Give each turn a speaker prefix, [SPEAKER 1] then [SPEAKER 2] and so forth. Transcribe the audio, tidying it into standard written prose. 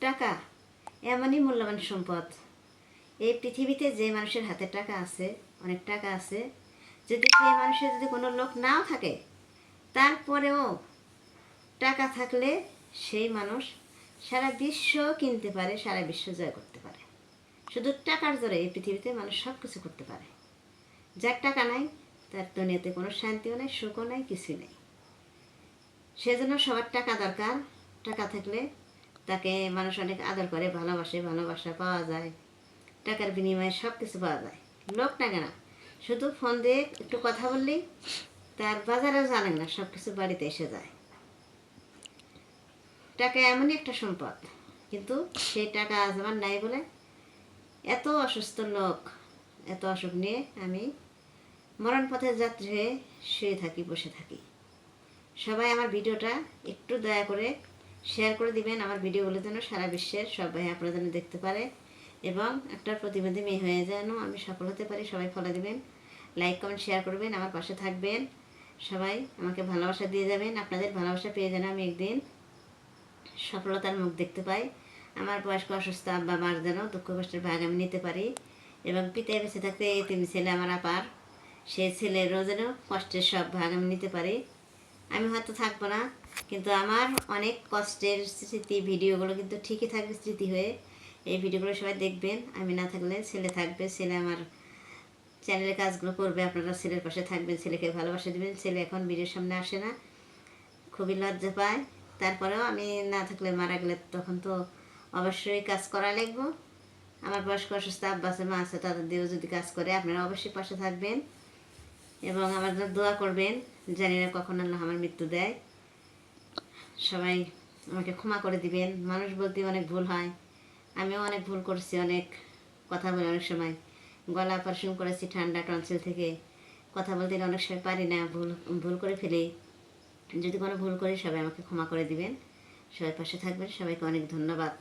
[SPEAKER 1] টাকা এমনই মূল্যবান সম্পদ। এই পৃথিবীতে যে মানুষের হাতে টাকা আছে, অনেক টাকা আছে, যদি সেই মানুষের যদি কোনো লোক নাও থাকে, তারপরেও টাকা থাকলে সেই মানুষ সারা বিশ্ব কিনতে পারে, সারা বিশ্ব জয় করতে পারে। শুধু টাকার জোরে এই পৃথিবীতে মানুষ সব কিছু করতে পারে। যার টাকা নাই তার দুনিয়াতে কোনো শান্তিও নেই, সুখও নেই, কিছুই নেই। সেজন্য সবার টাকা দরকার। টাকা থাকলে তাকে মানুষ অনেক আদর করে, ভালোবাসে, ভালোবাসা পাওয়া যায়। টাকার বিনিময়ে সব কিছু পাওয়া যায়। লোক টাকা না, শুধু ফোন দিয়ে একটু কথা বললেই তার বাজারেও জানেন না, সব কিছু বাড়িতে এসে যায়। টাকা এমনই একটা সম্পদ, কিন্তু সেই টাকা আজ আমার নাই বলে এত অসুস্থ লোক, এত অসুখ নিয়ে আমি মরণ পথের যাত্রী হয়ে শুয়ে থাকি, বসে থাকি। সবাই আমার ভিডিওটা একটু দয়া করে শেয়ার করে দিবেন। আমার ভিডিওগুলো যেন সারা বিশ্বের সব ভাই আপনারা যেন দেখতে পারে এবং একটা প্রতিবন্ধী মেয়ে হয়ে যেন আমি সফল হতে পারি। সবাই ফলো দিবেন, লাইক কমেন্ট শেয়ার করবেন, আমার পাশে থাকবেন। সবাই আমাকে ভালোবাসা দিয়ে যাবেন। আপনাদের ভালোবাসা পেয়ে যেন আমি একদিন সফলতার মুখ দেখতে পাই। আমার বয়স্ক অসুস্থ আব্বা মার যেন দুঃখ কষ্টের ভাগ আমি নিতে পারি এবং পিতায় বেঁচে থাকতে এতিম ছেলে আমার আপার, সেই ছেলেরও যেন কষ্টের সব ভাগ আমি নিতে পারি। আমি হয়তো থাকবো না, কিন্তু আমার অনেক কষ্টের স্মৃতি ভিডিওগুলো কিন্তু ঠিকই থাকবে স্মৃতি হয়ে। এই ভিডিওগুলো সবাই দেখবেন। আমি না থাকলে ছেলে থাকবে, ছেলে আমার চ্যানেলের কাজগুলো করবে। আপনারা ছেলের পাশে থাকবেন, ছেলেকে ভালোবাসা দেবেন। ছেলে এখন ভিডিওর সামনে আসে না, খুবই লজ্জা পায়। তারপরেও আমি না থাকলে, মারা গেলে তখন তো অবশ্যই কাজ করা লাগবে। আমার বয়স্ক অসুস্থ আব্বা আছে, মা আছে, তাদের দিয়েও যদি কাজ করে আপনারা অবশ্যই পাশে থাকবেন এবং আমার জন্য দোয়া করবেন। জানি না কখন আল্লাহ আমার মৃত্যু দেয়। সবাই আমাকে ক্ষমা করে দিবেন। মানুষ বলতে অনেক ভুল হয়, আমিও অনেক ভুল করছি। অনেক কথা বলে অনেক সময় গলা অপারেশন করেছি ঠান্ডা টনসিল থেকে, কথা বলতে অনেক সময় পারি না, ভুল ভুল করে ফেলি। যদি কোনো ভুল করি সবাই আমাকে ক্ষমা করে দিবেন। সবাই পাশে থাকবেন। সবাইকে অনেক ধন্যবাদ।